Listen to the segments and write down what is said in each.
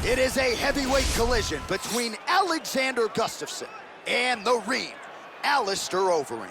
It is a heavyweight collision between Alexander Gustafsson and the Ream, Alistair Overeem.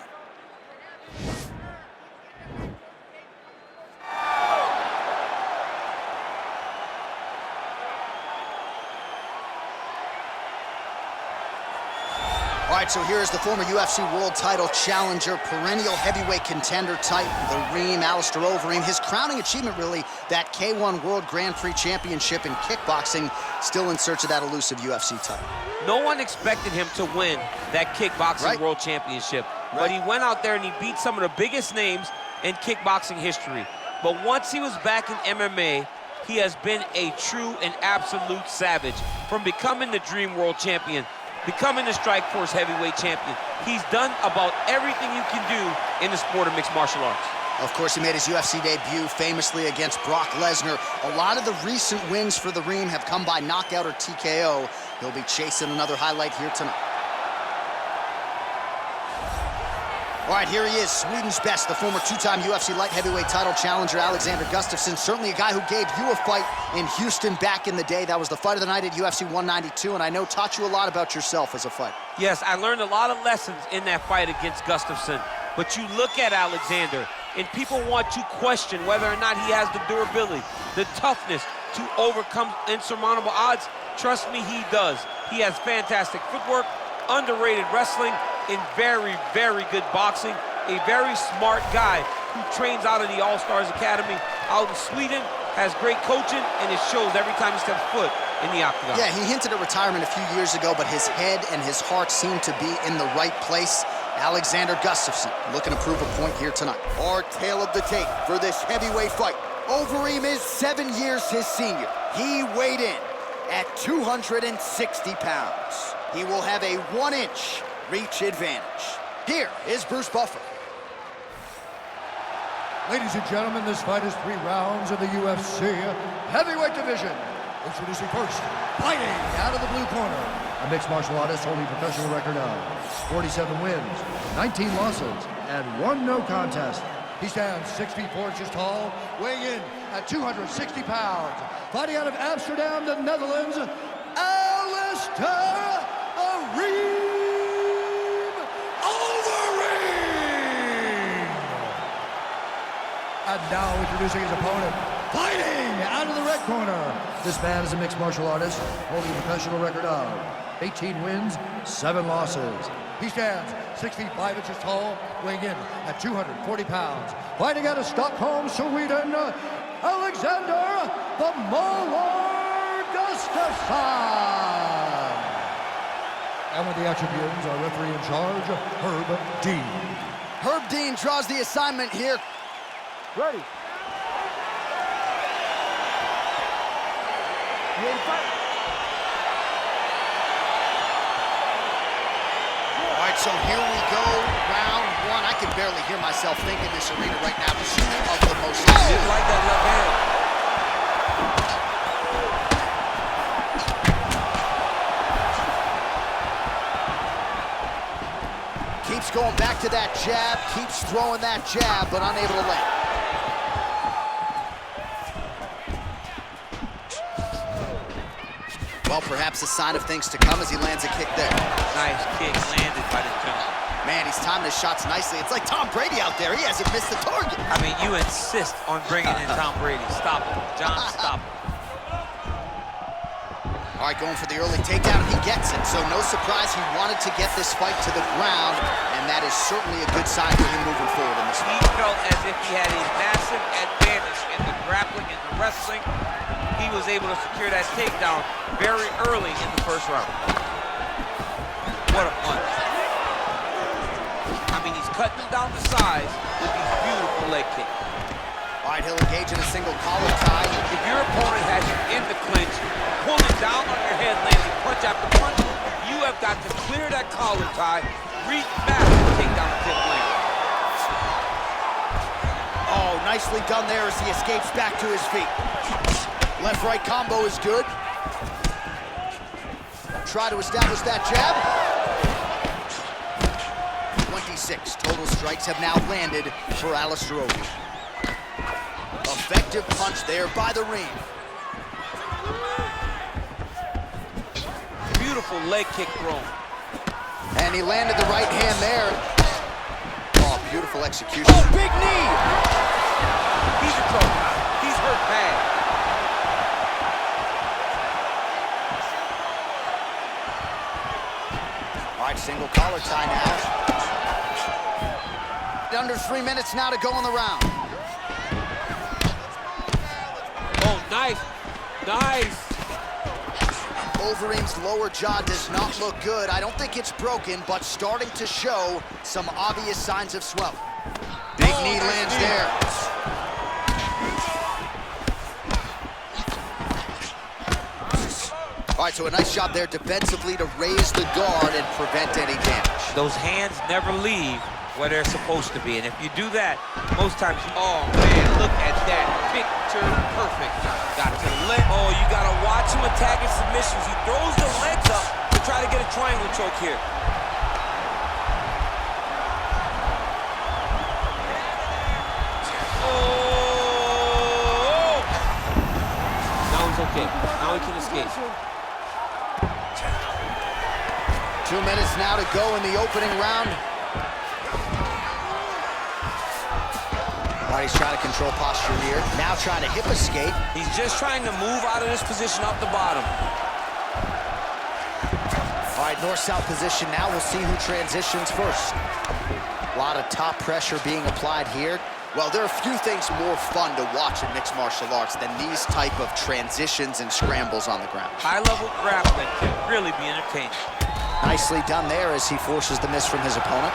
All right, so here's the former UFC World Title Challenger, perennial heavyweight contender type, the Ream, Alistair Overeem. His crowning achievement, really, that K1 World Grand Prix Championship in kickboxing, still in search of that elusive UFC title. No one expected him to win that kickboxing World Championship, but he went out there and he beat some of the biggest names in kickboxing history. But once he was back in MMA, he has been a true and absolute savage. From becoming the Dream World Champion, becoming the Strikeforce heavyweight champion. He's done about everything you can do in the sport of mixed martial arts. Of course, he made his UFC debut famously against Brock Lesnar. A lot of the recent wins for the Ream have come by knockout or TKO. He'll be chasing another highlight here tonight. All right, here he is, Sweden's best, the former two-time UFC light heavyweight title challenger, Alexander Gustafsson. Certainly a guy who gave you a fight in Houston back in the day. That was the fight of the night at UFC 192, and I know taught you a lot about yourself as a fighter. Yes, I learned a lot of lessons in that fight against Gustafsson. But you look at Alexander, and people want to question whether or not he has the durability, the toughness to overcome insurmountable odds. Trust me, he does. He has fantastic footwork, underrated wrestling, in very, very good boxing. A very smart guy who trains out of the All-Stars Academy out in Sweden, has great coaching, and it shows every time he steps foot in the octagon. Yeah, he hinted at retirement a few years ago, but his head and his heart seem to be in the right place. Alexander Gustafsson looking to prove a point here tonight. Our tale of the tape for this heavyweight fight. Overeem is 7 years his senior. He weighed in at 260 pounds. He will have a 1-inch reach advantage. Here is Bruce Buffer. Ladies and gentlemen, this fight is 3 rounds in the UFC heavyweight division. Introducing first, fighting out of the blue corner, a mixed martial artist holding a professional record of 47 wins, 19 losses, and 1 no contest. He stands 6 feet 4 inches tall, weighing in at 260 pounds. Fighting out of Amsterdam, the Netherlands, Alistair Overeem! And now introducing his opponent, fighting out of the red corner. This man is a mixed martial artist, holding a professional record of 18 wins, 7 losses. He stands 6 feet 5 inches tall, weighing in at 240 pounds. Fighting out of Stockholm, Sweden, Alexander the Mauler Gustafsson. And with the action begins, our referee in charge, Herb Dean. Herb Dean draws the assignment here. Ready. All right, so here we go, round 1. I can barely hear myself think in this arena right now. Two of the most... Didn't like that left hand. Keeps going back to that jab, keeps throwing that jab, but unable to land. Well, perhaps a sign of things to come as he lands a kick there. Nice kick landed by the gentleman. Man, he's timing his shots nicely. It's like Tom Brady out there. He hasn't missed the target. I mean, you insist on bringing in Tom Brady. Stop him. John, stop him. All right, going for the early takedown, and he gets it. So no surprise, he wanted to get this fight to the ground, and that is certainly a good sign for him moving forward in this fight. He felt as if he had a massive advantage in the grappling and the wrestling. He was able to secure that takedown very early in the first round. What a punch. I mean, he's cutting him down to size with these beautiful leg kicks. All right, he'll engage in a single collar tie. If your opponent has you in the clinch, pulling down on your head, landing punch after punch, you have got to clear that collar tie, reach back and take down the tip lane. Oh, nicely done there as he escapes back to his feet. Left-right combo is good. Try to establish that jab. 26 total strikes have now landed for Alistair Overeem. Effective punch there by the Ream. beautiful leg kick thrown. And he landed the right hand there. Oh, beautiful execution. Oh, big knee! He's in trouble. He's hurt bad. All right, single collar tie now. Under 3 minutes now to go in the round. Oh, nice. Nice. Overeem's lower jaw does not look good. I don't think it's broken, but starting to show some obvious signs of swelling. Big knee lands there. All right, so a nice job there defensively to raise the guard and prevent any damage. Those hands never leave where they're supposed to be, and if you do that, most times, oh man, look at that, picture perfect. Got to let, oh, you gotta watch him attacking submissions. He throws the legs up to try to get a triangle choke here. Oh! Now he's okay. Now he can escape. 2 minutes now to go in the opening round. All right, he's trying to control posture here. Now trying to hip escape. He's just trying to move out of this position off the bottom. All right, north-south position now. We'll see who transitions first. A lot of top pressure being applied here. Well, there are few things more fun to watch in mixed martial arts than these type of transitions and scrambles on the ground. High-level grappling can really be entertaining. Nicely done there as he forces the miss from his opponent.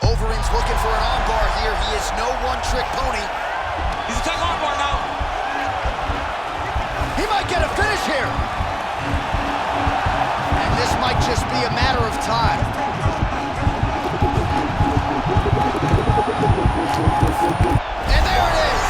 Overeem's looking for an armbar here. He is no one-trick pony. He's attacking armbar now. He might get a finish here. And this might just be a matter of time. And there it is.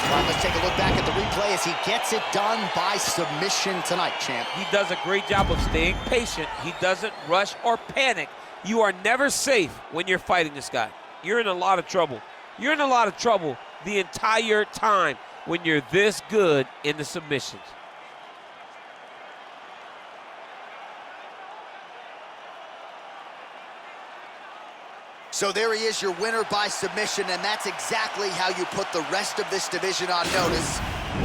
All right, let's take a look back at the replay as he gets it done by submission tonight, champ. He does a great job of staying patient. He doesn't rush or panic. You are never safe when you're fighting this guy. You're in a lot of trouble. You're in a lot of trouble the entire time when you're this good in the submissions. So there he is, your winner by submission, and that's exactly how you put the rest of this division on notice.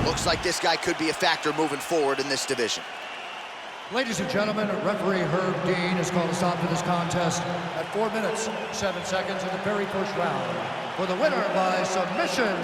Looks like this guy could be a factor moving forward in this division. Ladies and gentlemen, referee Herb Dean has called a stop to this contest at 4 minutes, 7 seconds in the very first round. For the winner by submission,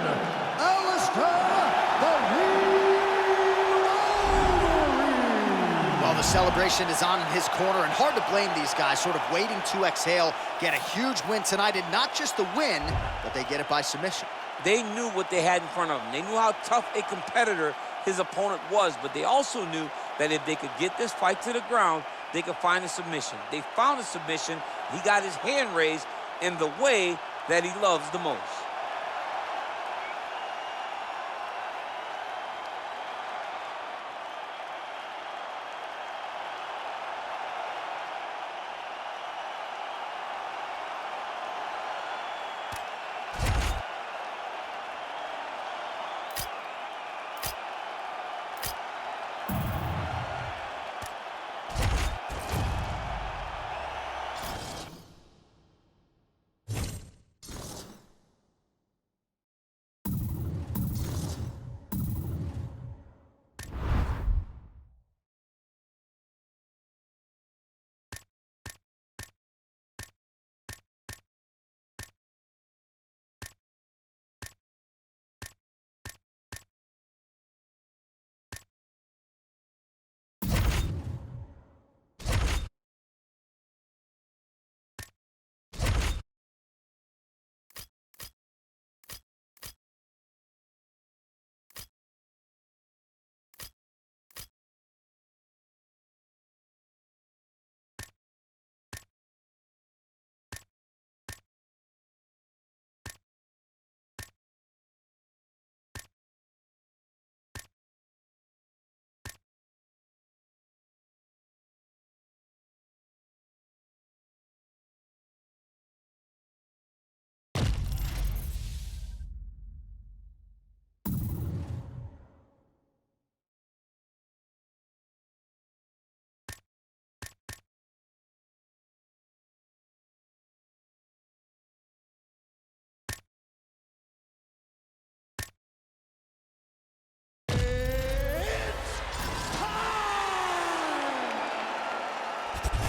Well, the celebration is on in his corner, and hard to blame these guys, sort of waiting to exhale, get a huge win tonight, and not just the win, but they get it by submission. They knew what they had in front of them. They knew how tough a competitor his opponent was, but they also knew that if they could get this fight to the ground, they could find a submission. They found a submission. He got his hand raised in the way that he loves the most.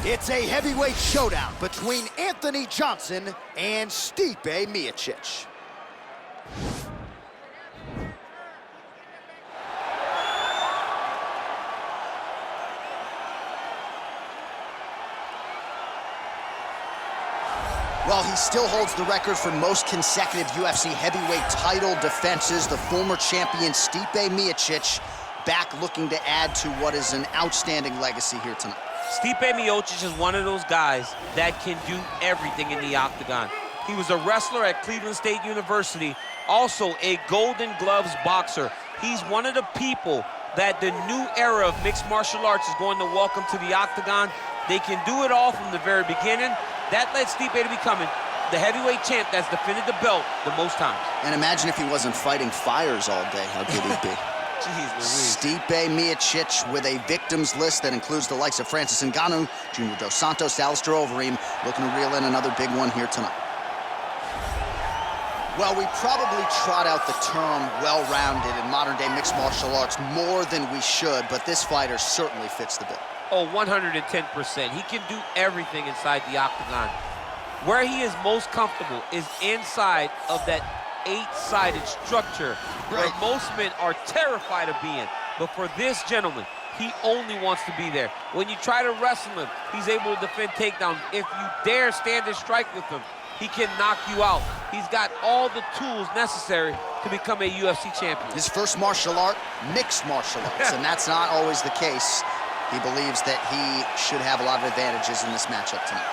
It's a heavyweight showdown between Anthony Johnson and Stipe Miocic. Well, he still holds the record for most consecutive UFC heavyweight title defenses. The former champion Stipe Miocic back looking to add to what is an outstanding legacy here tonight. Stipe Miocic is one of those guys that can do everything in the octagon. He was a wrestler at Cleveland State University, also a Golden Gloves boxer. He's one of the people that the new era of mixed martial arts is going to welcome to the octagon. They can do it all from the very beginning. That led Stipe to becoming the heavyweight champ that's defended the belt the most times. And imagine if he wasn't fighting fires all day, how good he'd be. Jeez Louise. Stipe Miocic with a victims list that includes the likes of Francis Ngannou, Junior Dos Santos, Alistair Overeem, looking to reel in another big one here tonight. Well, we probably trot out the term well-rounded in modern-day mixed martial arts more than we should, but this fighter certainly fits the bill. Oh, 110%. He can do everything inside the octagon. Where he is most comfortable is inside of that 8-sided structure where most men are terrified of being. But for this gentleman, he only wants to be there. When you try to wrestle him, he's able to defend takedowns. If you dare stand and strike with him, he can knock you out. He's got all the tools necessary to become a UFC champion. His first martial art, mixed martial arts, and that's not always the case. He believes that he should have a lot of advantages in this matchup tonight.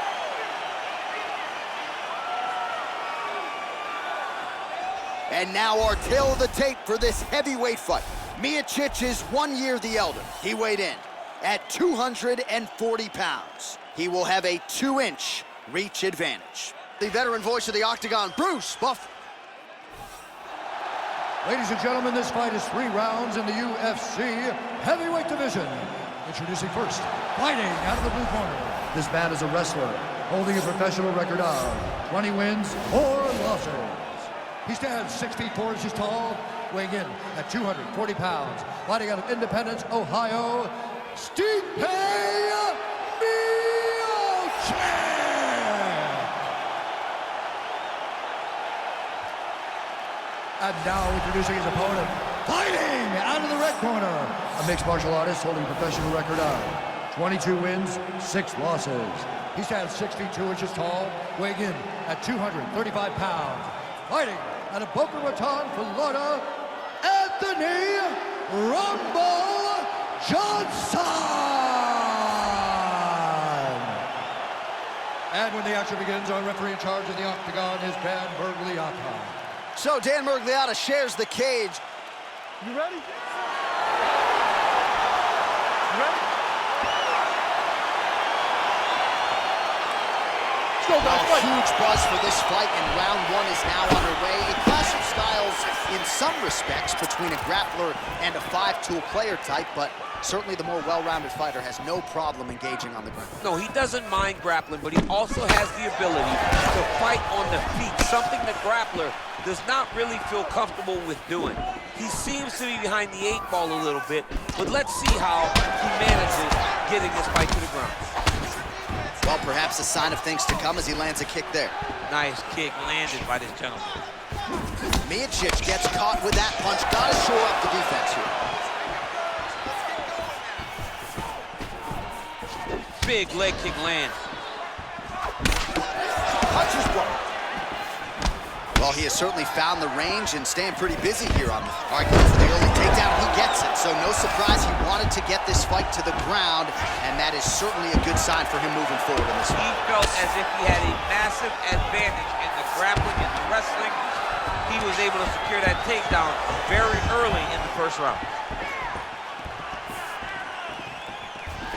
And now our tale of the tape for this heavyweight fight. Miocic is 1 year the elder. He weighed in at 240 pounds. He will have a 2-inch reach advantage. The veteran voice of the octagon, Bruce Buff. Ladies and gentlemen, this fight is 3 rounds in the UFC heavyweight division. Introducing first, fighting out of the blue corner. This man is a wrestler holding a professional record of 20 wins, 4 losses. He stands 6 feet 4 inches tall, weighing in at 240 pounds. Fighting out of Independence, Ohio, Stipe Miocic. And now introducing his opponent, fighting out of the red corner, a mixed martial artist holding a professional record of 22 wins, 6 losses. He stands 6 feet 2 inches tall, weighing in at 235 pounds. Fighting out of Boca Raton, Florida, Anthony Rumble Johnson. And when the action begins, our referee in charge of the octagon is Dan Bergliata. So Dan Bergliata shares the cage. You ready? Huge buzz for this fight, and round 1 is now underway. A clash of styles in some respects between a grappler and a 5-tool player type, but certainly the more well-rounded fighter has no problem engaging on the ground. No, he doesn't mind grappling, but he also has the ability to fight on the feet, something the grappler does not really feel comfortable with doing. He seems to be behind the 8 ball a little bit, but let's see how he manages getting this fight to the ground. Well, perhaps a sign of things to come as he lands a kick there. Nice kick landed by this gentleman. Miocic gets caught with that punch. Gotta shore up the defense here. Big leg kick lands. Punch is blocked. Well, he has certainly found the range and staying pretty busy here on the argument for the early takedown. He gets it, so no surprise he wanted to get this fight to the ground, and that is certainly a good sign for him moving forward in this fight. He felt as if he had a massive advantage in the grappling and the wrestling. He was able to secure that takedown very early in the first round.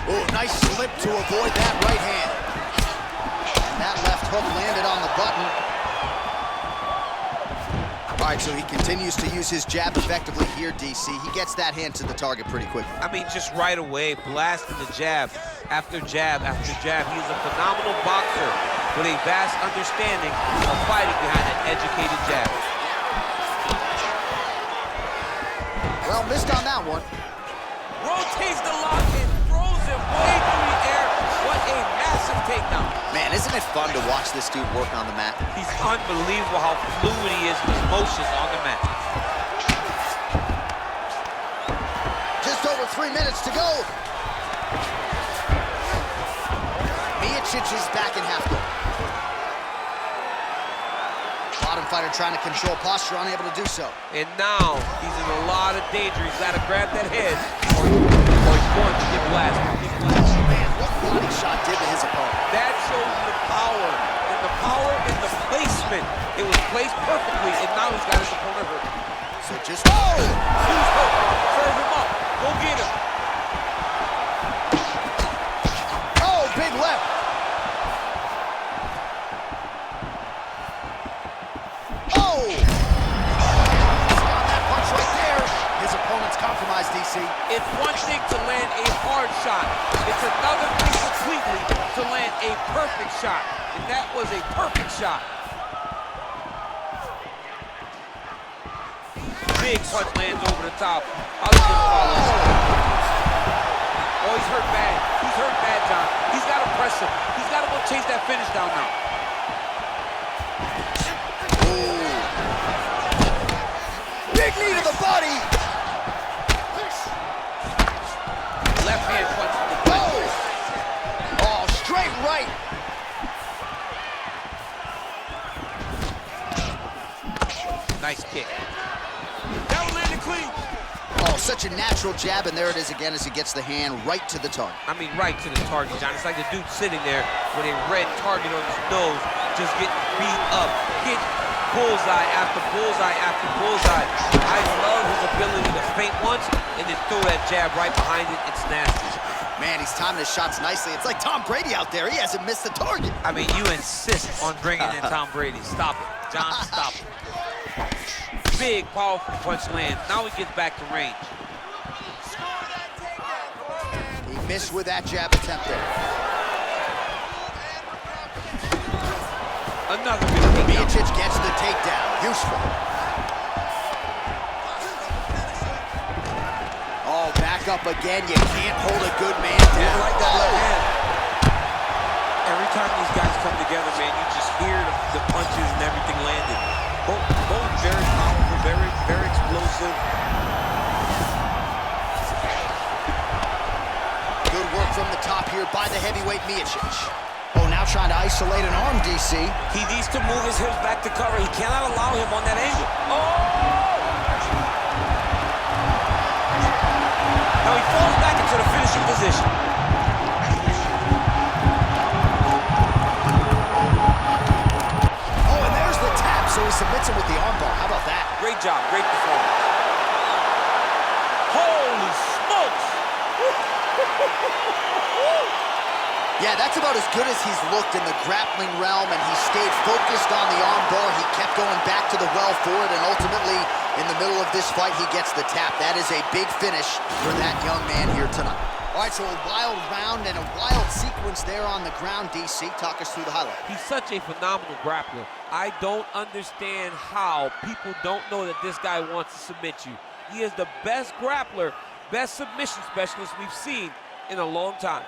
Oh, nice slip to avoid that right hand. And that left hook landed on the button. All right, so he continues to use his jab effectively here, DC. He gets that hand to the target pretty quickly. I mean, just right away, blasting the jab after jab after jab. He's a phenomenal boxer with a vast understanding of fighting behind an educated jab. Well, missed on that one. Rotates the lock and throws him way through the air. What a Massive takedown. Man, isn't it fun to watch this dude work on the mat? He's unbelievable how fluid he is with his motions on the mat. Just over 3 minutes to go. Miocic is back in half guard. Bottom fighter trying to control posture, unable to do so. And now he's in a lot of danger. He's got to grab that head or he's going to get blasted. Man, what body shot did to his opponent? That shows the power in the placement. It was placed perfectly, and now he's got his opponent hurt. So just... Oh! He's hurt. Serve him up. Go get him. Oh, big left. Oh! On that punch right there. His opponent's compromised, DC. It's one thing to land a hard shot. It's another thing completely to land a perfect shot. And that was a perfect shot. Big punch lands over the top. How does this follow? Oh, he's hurt bad. He's hurt bad, John. He's got to press him. He's got to go chase that finish down now. Big knee to the body. Left hand punch from the clinch. Oh, straight right. Nice kick. That one landed clean. Oh, such a natural jab, and there it is again as he gets the hand right to the target. I mean, right to the target, John. It's like the dude sitting there with a red target on his nose, just getting beat up. Hit bullseye after bullseye after bullseye. I love his ability to feint once and then throw that jab right behind it. It's nasty. Man, he's timing his shots nicely. It's like Tom Brady out there. He hasn't missed the target. I mean, you insist on bringing in Tom Brady. Stop it. John, stop it. Big, powerful punch lands. Now he gets back to range. He missed with that jab attempt there. Another big takedown. Miocic gets the takedown. Useful. Oh, back up again. You can't hold a good man down. Yeah, like that left hand. Every time these guys come together, man, you just hear the punches and everything landed. Both very powerful, very explosive. Good work from the top here by the heavyweight Miocic. Oh, now trying to isolate an arm, DC. He needs to move his hips back to cover. He cannot allow him on that angle. Oh! Now he falls back into the finishing position. Oh, and there's the tap, so he submits him with the armbar. How about that? Great job, great performance. Holy smokes! Yeah, that's about as good as he's looked in the grappling realm, and he stayed focused on the armbar. He kept going back to the well for it, and ultimately, in the middle of this fight, he gets the tap. That is a big finish for that young man here tonight. All right, so a wild round and a wild sequence there on the ground. DC, talk us through the highlight. He's such a phenomenal grappler. I don't understand how people don't know that this guy wants to submit you. He is the best grappler, best submission specialist we've seen in a long time.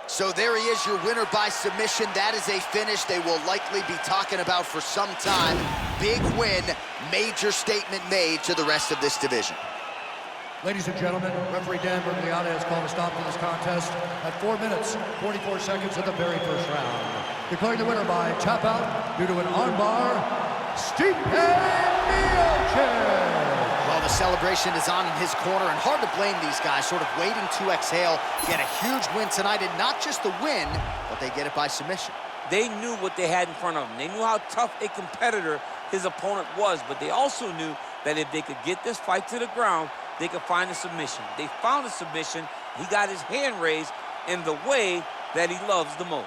So there he is, your winner by submission. That is a finish they will likely be talking about for some time. Big win, major statement made to the rest of this division. Ladies and gentlemen, referee Dan Bergliata has called a stop to this contest at 4 minutes, 44 seconds of the very first round. Declaring the winner by tap out due to an armbar, Stipe Miocic. Well, the celebration is on in his corner, and hard to blame these guys, sort of waiting to exhale, get a huge win tonight, and not just the win, but they get it by submission. They knew what they had in front of them. They knew how tough a competitor his opponent was, but they also knew that if they could get this fight to the ground, they could find a submission. They found a submission. He got his hand raised in the way that he loves the most.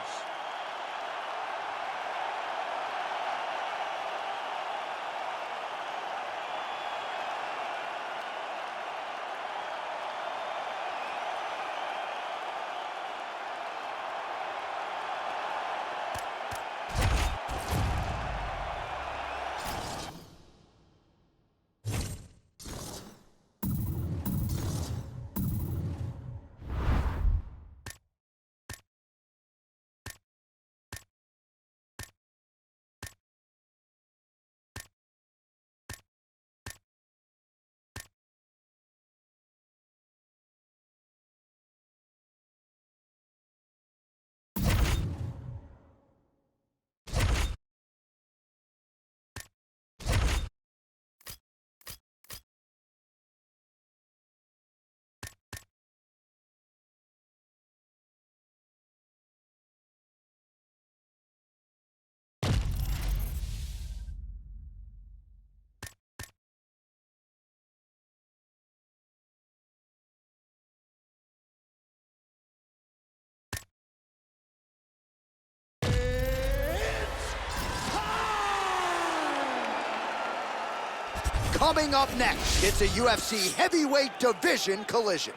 Coming up next, it's a UFC heavyweight division collision.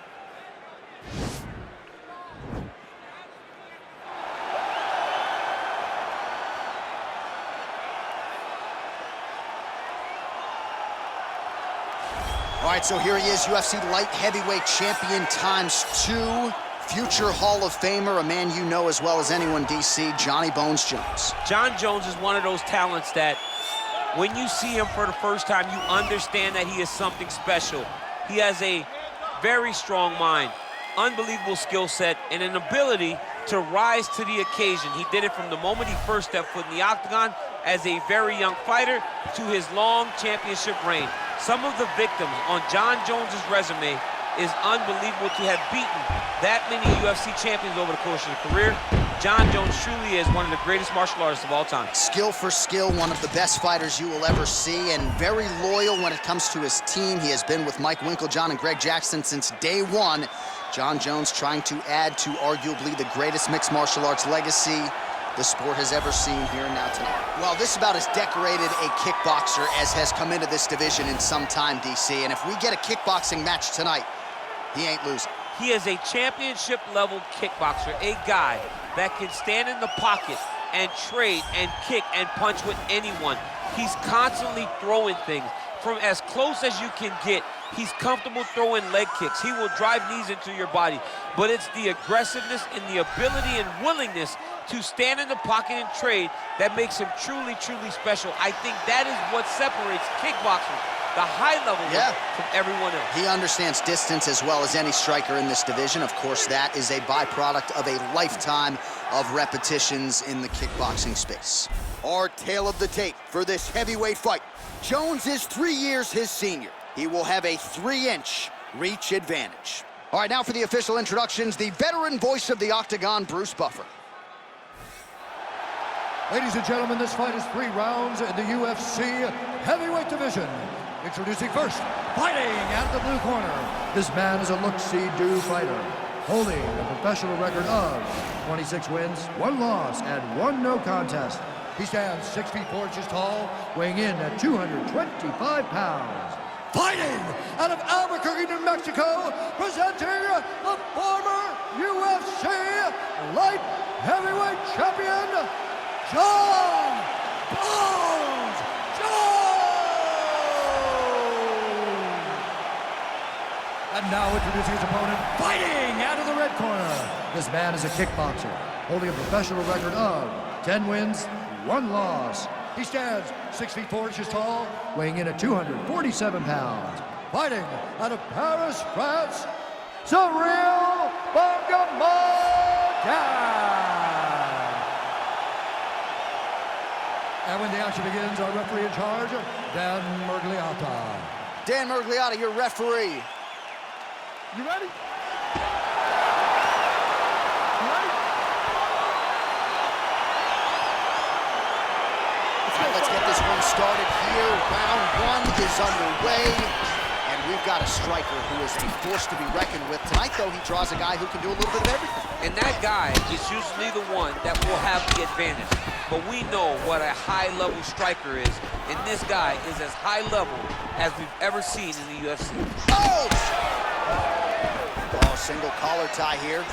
All right, so here he is, UFC light heavyweight champion ×2, future Hall of Famer, a man you know as well as anyone, DC, Johnny Bones Jones. John Jones is one of those talents that when you see him for the first time, you understand that he is something special. He has a very strong mind, unbelievable skill set, and an ability to rise to the occasion. He did it from the moment he first stepped foot in the octagon as a very young fighter to his long championship reign. Some of the victims on John Jones's resume is unbelievable to have beaten that many UFC champions over the course of the career. John Jones truly is one of the greatest martial artists of all time. Skill for skill, one of the best fighters you will ever see, and very loyal when it comes to his team. He has been with Mike Winkeljohn and Greg Jackson since day one. John Jones trying to add to arguably the greatest mixed martial arts legacy the sport has ever seen here and now tonight. Well, this is about as decorated a kickboxer as has come into this division in some time, DC, and if we get a kickboxing match tonight, he ain't losing. He is a championship-level kickboxer, a guy that can stand in the pocket and trade and kick and punch with anyone. He's constantly throwing things from as close as you can get. He's comfortable throwing leg kicks. He will drive knees into your body. But it's the aggressiveness and the ability and willingness to stand in the pocket and trade that makes him truly, truly special. I think that is what separates kickboxing, the high level, from everyone else. He understands distance as well as any striker in this division. Of course, that is a byproduct of a lifetime of repetitions in the kickboxing space. Our tale of the tape for this heavyweight fight. Jones is 3 years his senior. He will have a 3-inch reach advantage. All right, now for the official introductions, the veteran voice of the Octagon, Bruce Buffer. Ladies and gentlemen, this fight is 3 rounds in the UFC heavyweight division. Introducing first, fighting out of the blue corner. This man is a look-see-do fighter, holding a professional record of 26 wins, 1 loss, and 1 no contest. He stands 6 feet 4 inches tall, weighing in at 225 pounds. Fighting out of Albuquerque, New Mexico, presenting the former UFC light heavyweight champion, John Bones Jones! And now introducing his opponent, fighting out of the red corner. This man is a kickboxer, holding a professional record of 10 wins, 1 loss. He stands 6 feet 4 inches tall, weighing in at 247 pounds. Fighting out of Paris, France, Cyril Bangamada! And when the action begins, our referee in charge, Dan Mergliata. Dan Mergliata, your referee. You ready? Let's get this one started here. Round 1 is underway, and we've got a striker who is a force to be reckoned with. Tonight, though, he draws a guy who can do a little bit of everything. And that guy is usually the one that will have the advantage. But we know what a high-level striker is, and this guy is as high-level as we've ever seen in the UFC. Oh, single collar tie here.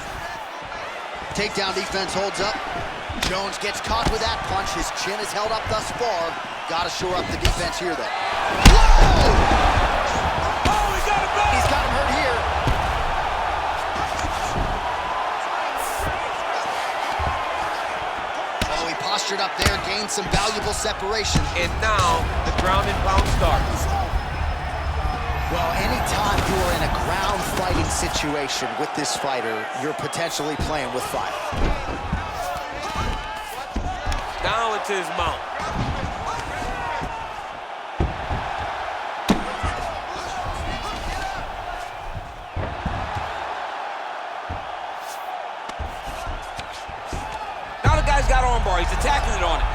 Takedown defense holds up. Jones gets caught with that punch. His chin is held up thus far. Got to shore up the defense here, though. Whoa! Oh, he's got him back! He's got him hurt here. Oh, he postured up there, gained some valuable separation. And now the ground and pound starts. Well, anytime you are in a ground fighting situation with this fighter, you're potentially playing with fire. Down into his mount. Now the guy's got armbar. He's attacking it on it.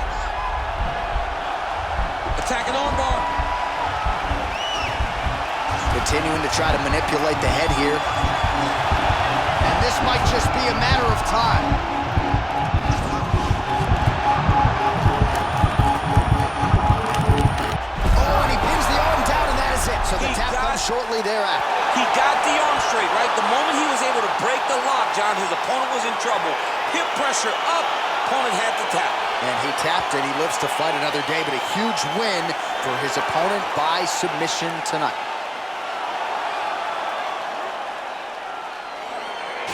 Attacking armbar. Continuing to try to manipulate the head here. And this might just be a matter of time. John, his opponent was in trouble. Hip pressure up, opponent had to tap. And he tapped it. He lives to fight another day, but a huge win for his opponent by submission tonight.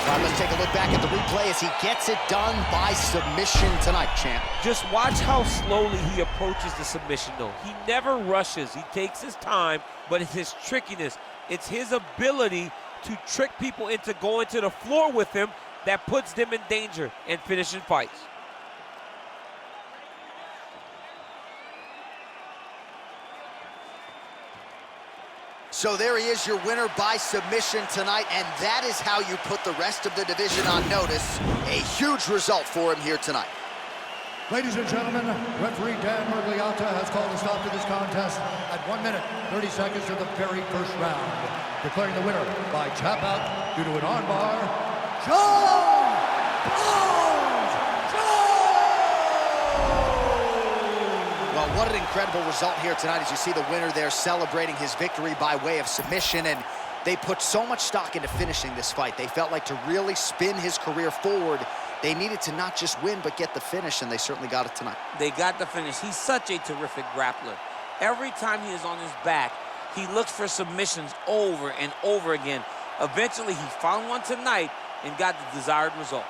All right, let's take a look back at the replay as he gets it done by submission tonight, champ. Just watch how slowly he approaches the submission, though. He never rushes. He takes his time, but it's his trickiness. It's his ability to trick people into going to the floor with him that puts them in danger and finishing fights. So there he is, your winner by submission tonight, and that is how you put the rest of the division on notice. A huge result for him here tonight. Ladies and gentlemen, referee Dan Mergliata has called a stop to this contest at 1 minute, 30 seconds of the very first round, declaring the winner by tap out due to an armbar, John Bones Jones! Well, what an incredible result here tonight as you see the winner there celebrating his victory by way of submission, and they put so much stock into finishing this fight. They felt like to really spin his career forward, they needed to not just win, but get the finish, and they certainly got it tonight. They got the finish. He's such a terrific grappler. Every time he is on his back, he looks for submissions over and over again. Eventually, he found one tonight and got the desired result.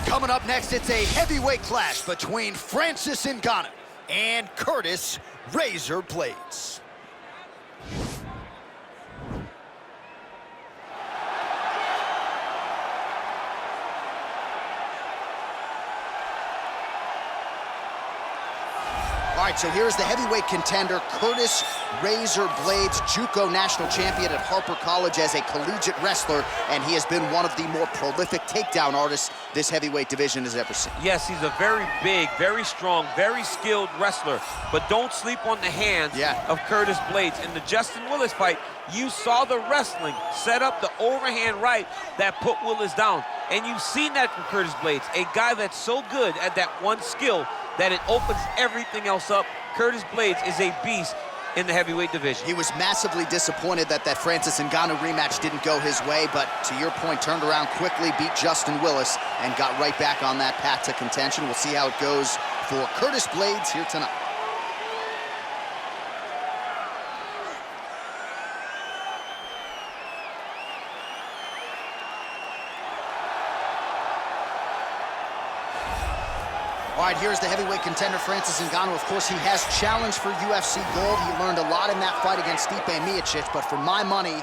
Coming up next, it's a heavyweight clash between Francis Ngannou and Curtis Razor Blades. All right, so here's the heavyweight contender, Curtis Razor Blades, JUCO national champion at Harper College as a collegiate wrestler, and he has been one of the more prolific takedown artists this heavyweight division has ever seen. Yes, he's a very big, very strong, very skilled wrestler, but don't sleep on the hands of Curtis Blades. In the Justin Willis fight, you saw the wrestling set up the overhand right that put Willis down, and you've seen that from Curtis Blades, a guy that's so good at that one skill that it opens everything else up. Curtis Blades is a beast in the heavyweight division. He was massively disappointed that Francis Ngannou rematch didn't go his way, but to your point, turned around quickly, beat Justin Willis, and got right back on that path to contention. We'll see how it goes for Curtis Blades here tonight. All right, here's the heavyweight contender, Francis Ngannou. Of course, he has challenged for UFC gold. He learned a lot in that fight against Stipe Miocic, but for my money,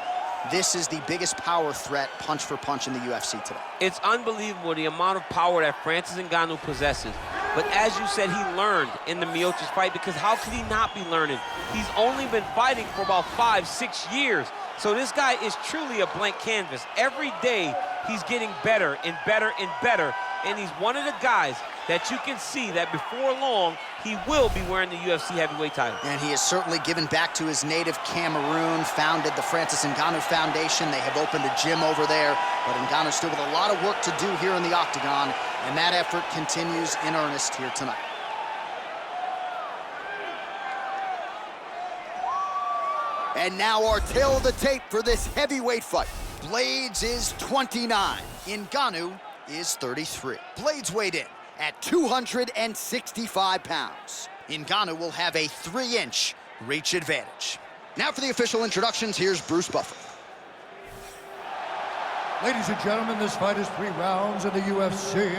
this is the biggest power threat, punch for punch, in the UFC today. It's unbelievable the amount of power that Francis Ngannou possesses. But as you said, he learned in the Miocic fight, because how could he not be learning? He's only been fighting for about 5-6 years. So this guy is truly a blank canvas. Every day, he's getting better and better and better. and he's one of the guys that you can see that before long, he will be wearing the UFC heavyweight title. And he has certainly given back to his native Cameroon, founded the Francis Ngannou Foundation. They have opened a gym over there, but Ngannou's still with a lot of work to do here in the octagon, and that effort continues in earnest here tonight. And now our tale of the tape for this heavyweight fight. Blades is 29. Ngannou is 33. Blades weighed in at 265 pounds. Ngannou will have a 3-inch reach advantage. Now for the official introductions, here's Bruce Buffer. Ladies and gentlemen, this fight is 3 rounds in the UFC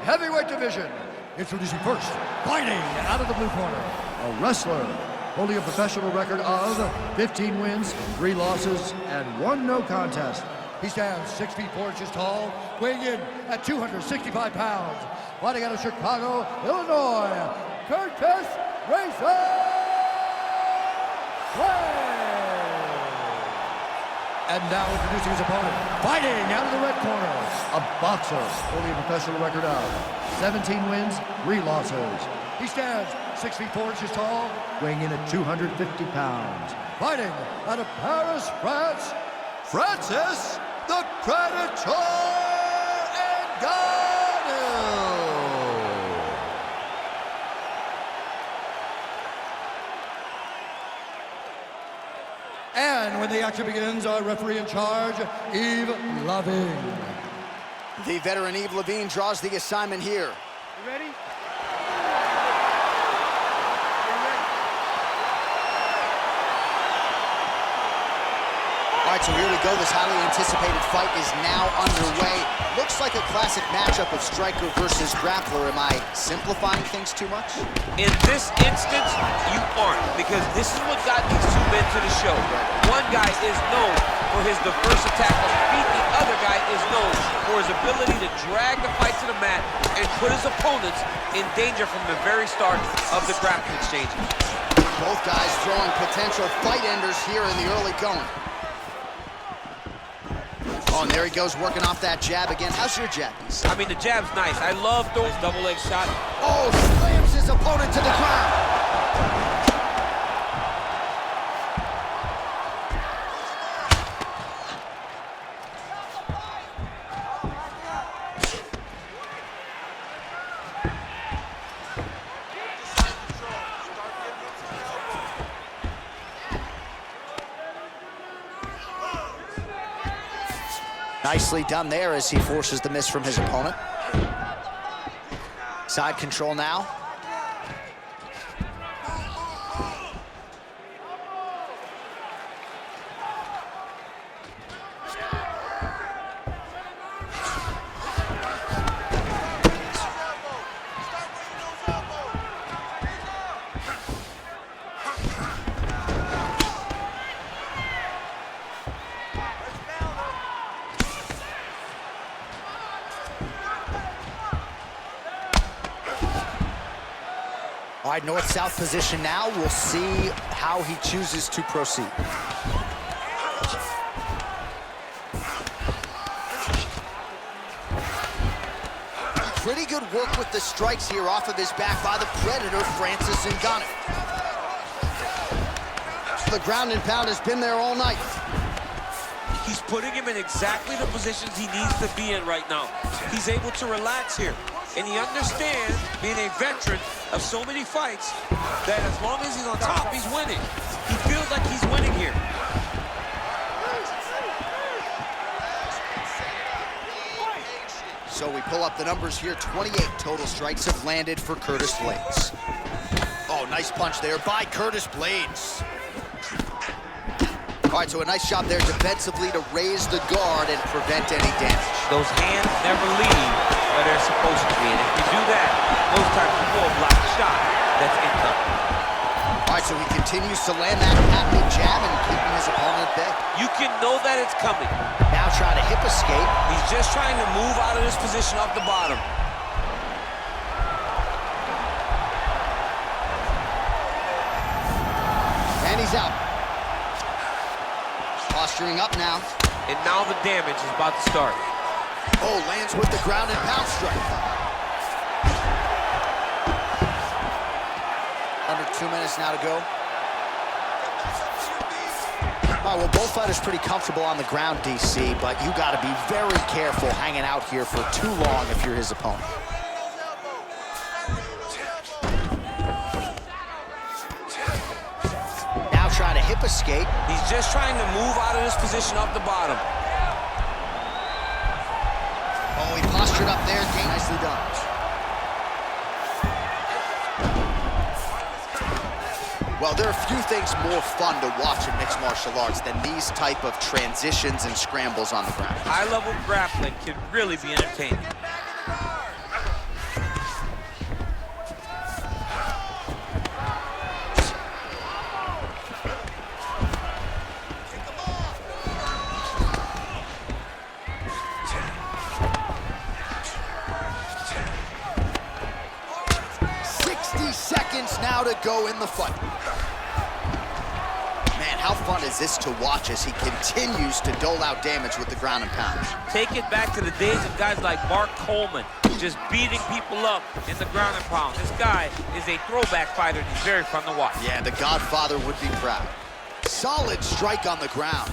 heavyweight division. Introducing first, fighting out of the blue corner, a wrestler holding a professional record of 15 wins, 3 losses, and 1 no contest. He stands 6 feet 4 inches tall, weighing in at 265 pounds. Fighting out of Chicago, Illinois, Curtis Racer Blades. And now introducing his opponent, fighting out of the red corner, a boxer holding a professional record of 17 wins, 3 losses. He stands 6 feet 4 inches tall, weighing in at 250 pounds. Fighting out of Paris, France, Francis the Predator Ngannou. And when the action begins, our referee in charge, Yves Lavigne. The veteran Yves Lavigne draws the assignment here. You ready? All right, so here we go. This highly anticipated fight is now underway. Looks like a classic matchup of striker versus grappler. Am I simplifying things too much? In this instance, you aren't, because this is what got these 2 men to the show. One guy is known for his diverse attack on the feet. The other guy is known for his ability to drag the fight to the mat and put his opponents in danger from the very start of the grappling exchange. Both guys throwing potential fight enders here in the early going. Oh, and there he goes, working off that jab again. How's your jab? I mean, the jab's nice. I love throwing double leg shot. Oh, slams his opponent to the ground. Nicely done there as he forces the miss from his opponent. Side control now. All right, north-south position now. We'll see how he chooses to proceed. Pretty good work with the strikes here off of his back by the Predator, Francis Ngannou. The ground and pound has been there all night. He's putting him in exactly the positions he needs to be in right now. He's able to relax here. And he understands, being a veteran of so many fights, that as long as he's on top, he's winning. He feels like he's winning here. So we pull up the numbers here. 28 total strikes have landed for Curtis Blades. Oh, nice punch there by Curtis Blades. All right, so a nice job there defensively to raise the guard and prevent any damage. Those hands never leave where they're supposed to be. And if you do that, most times you will block a shot that's incoming. All right, so he continues to land that happening jab and keeping his opponent at bay. You can know that it's coming. Now trying to hip escape. He's just trying to move out of this position off the bottom. And he's out. Posturing up now. And now the damage is about to start. Oh, lands with the ground and pound strike. 2 minutes now to go. All right, well, both fighters pretty comfortable on the ground, DC, but you got to be very careful hanging out here for too long if you're his opponent. Now trying to hip escape. He's just trying to move out of this position off the bottom. Oh, he postured up there. Nicely done. Well, there are few things more fun to watch in mixed martial arts than these type of transitions and scrambles on the ground. High-level grappling can really be entertaining. Now to go in the fight. Man, how fun is this to watch as he continues to dole out damage with the ground and pound. Take it back to the days of guys like Mark Coleman, just beating people up in the ground and pound. This guy is a throwback fighter, and he's very fun to watch. Yeah, the Godfather would be proud. Solid strike on the ground.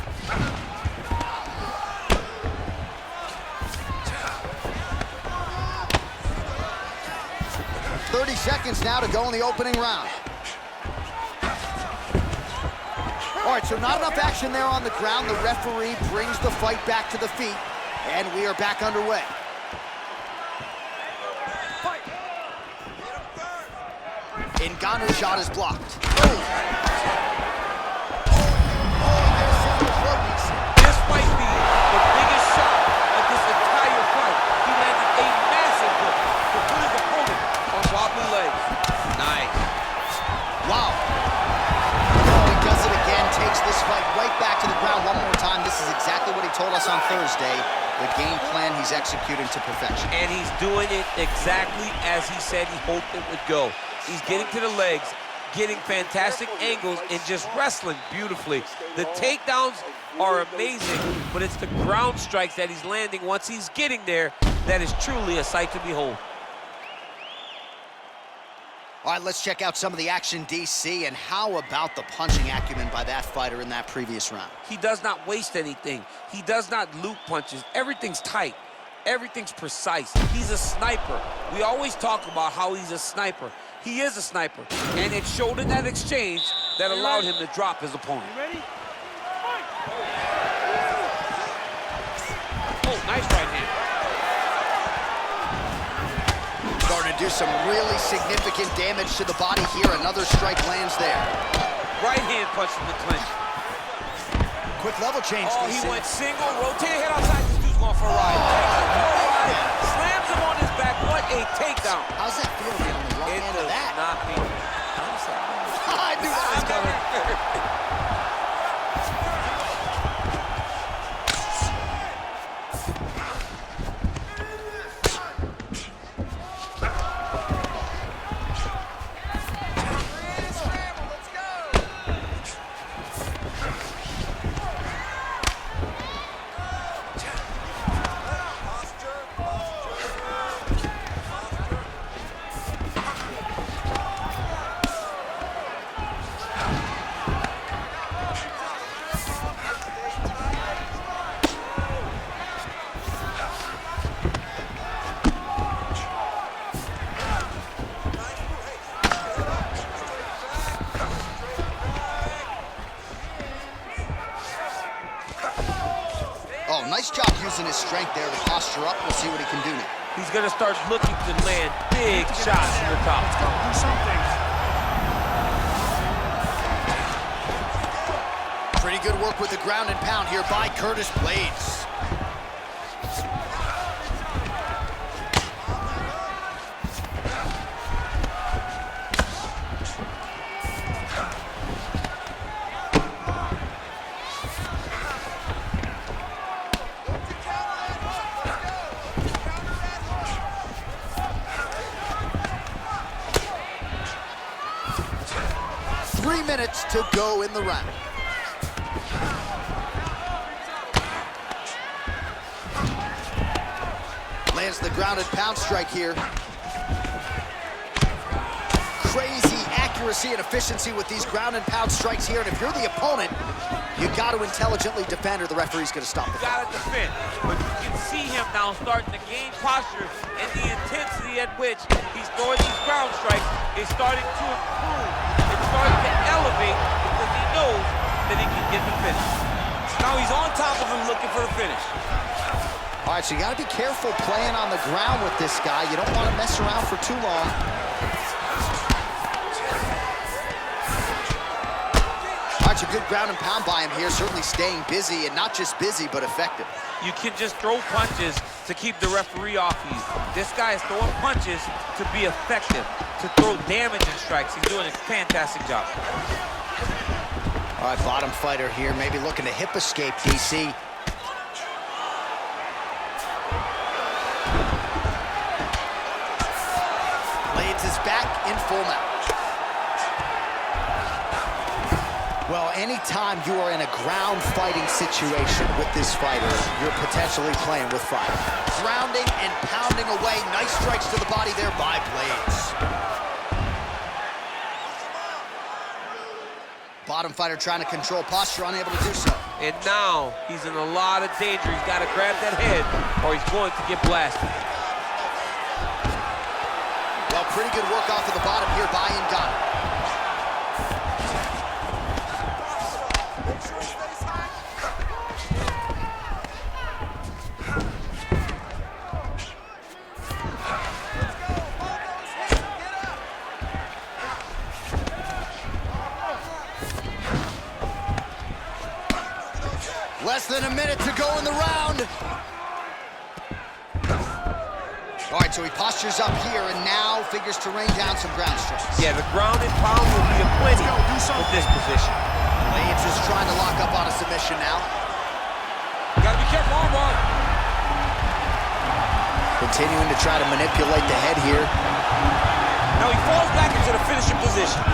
Seconds now to go in the opening round. All right, so not enough action there on the ground. The referee brings the fight back to the feet, and we are back underway. Ngannou's shot is blocked. This might be the biggest shot of this entire fight. He landed a massive hook to put his opponent on wobbly legs. Nice. Wow. Oh, he does it again, takes this fight right back to the ground one more time. This is exactly what he told us on Thursday. The game plan he's executing to perfection. And he's doing it exactly as he said he hoped it would go. He's getting to the legs, getting fantastic angles, and just wrestling beautifully. The takedowns are amazing, but it's the ground strikes that he's landing once he's getting there that is truly a sight to behold. All right, let's check out some of the action, DC, and how about the punching acumen by that fighter in that previous round? He does not waste anything. He does not loop punches. Everything's tight. Everything's precise. He's a sniper. We always talk about how he's a sniper. He is a sniper, and it showed in that exchange that allowed him to drop his opponent. You ready? Oh, nice right hand. Starting to do some really significant damage to the body here. Another strike lands there. Right hand punch in the clinch. Quick level change. Oh, he went single, rotated head outside. This dude's going for a ride. Slams him on his back. What a takedown. How's that feel to be on the wrong end of that? I knew that was coming. Oh, nice job using his strength there to posture up. We'll see what he can do now. He's going to start looking to land big shots from the top. Let's go, do something. Pretty good work with the ground and pound here by Curtis Blades. Minutes to go in the round. Lands the ground and pound strike here. Crazy accurate. accuracy and efficiency with these ground and pound strikes here, and if you're the opponent, you got to intelligently defend or the referee's going to stop it. You got to defend, but you can see him now starting to gain posture, and the intensity at which he's throwing these ground strikes is starting to improve. It's starting to elevate because he knows that he can get the finish. Now he's on top of him looking for the finish. All right, so you got to be careful playing on the ground with this guy. You don't want to mess around for too long. All right, so good ground and pound by him here, certainly staying busy, and not just busy, but effective. You can just throw punches to keep the referee off you. This guy is throwing punches to be effective, to throw damaging strikes. He's doing a fantastic job. All right, bottom fighter here, maybe looking to hip escape, DC. Blades is back in full mount. Well, anytime you are in a ground fighting situation with this fighter, you're potentially playing with fire. Grounding and pounding away. Nice strikes to the body there by Blades. Bottom fighter trying to control posture, unable to do so. And now he's in a lot of danger. He's got to grab that head or he's going to get blasted. Well, pretty good work off of the bottom here by Ngannou. Less than a minute to go in the round. All right, so he postures up here and now figures to rain down some ground strikes. Yeah, the ground and pound will be a plenty with this position. Blades is trying to lock up on a submission now. Gotta be careful, armbar. Continuing to try to manipulate the head here. Now he falls back into the finishing position.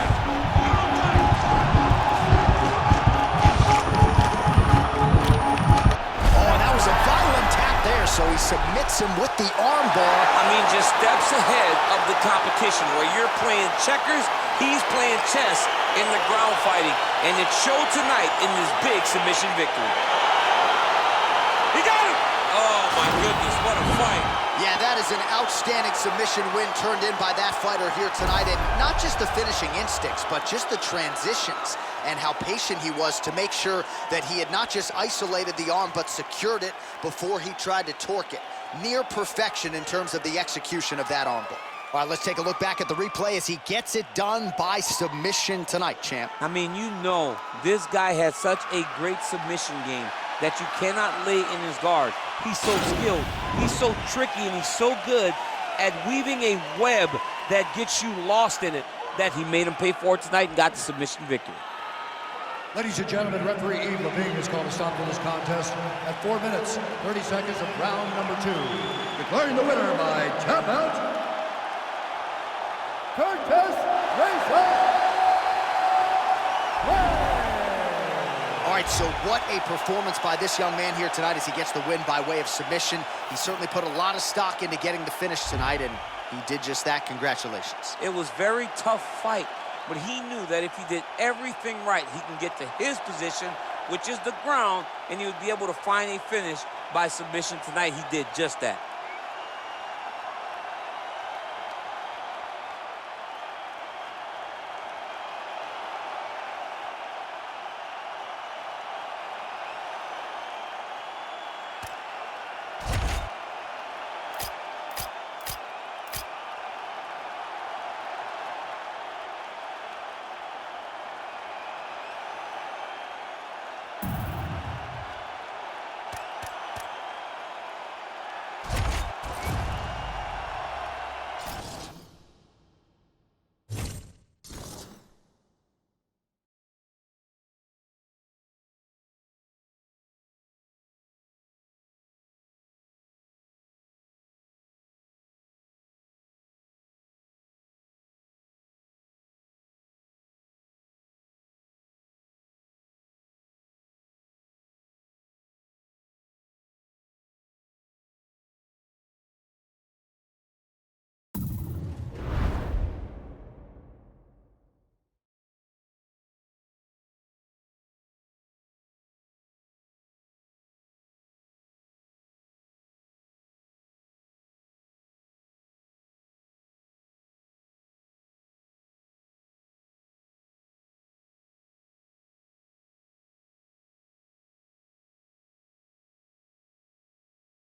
So he submits him with the arm bar. I mean, just steps ahead of the competition. Where you're playing checkers, he's playing chess in the ground fighting. And it showed tonight in this big submission victory. He got it! Oh, my goodness, what a fight. Yeah, that is an outstanding submission win turned in by that fighter here tonight. And not just the finishing instincts, but just the transitions and how patient he was to make sure that he had not just isolated the arm, but secured it before he tried to torque it. Near perfection in terms of the execution of that arm bar. All right, let's take a look back at the replay as he gets it done by submission tonight, champ. I mean, you know, this guy has such a great submission game that you cannot lay in his guard. He's so skilled, he's so tricky, and he's so good at weaving a web that gets you lost in it that he made him pay for it tonight and got the submission victory. Ladies and gentlemen, referee Yves Levine has called a stop to this contest at 4 minutes, 30 seconds of round number 2. Declaring the winner by tap out, Curtis Racer. All right, so what a performance by this young man here tonight as he gets the win by way of submission. He certainly put a lot of stock into getting the finish tonight, and he did just that. Congratulations. It was a very tough fight, but he knew that if he did everything right, he can get to his position, which is the ground, and he would be able to find a finish by submission tonight. He did just that.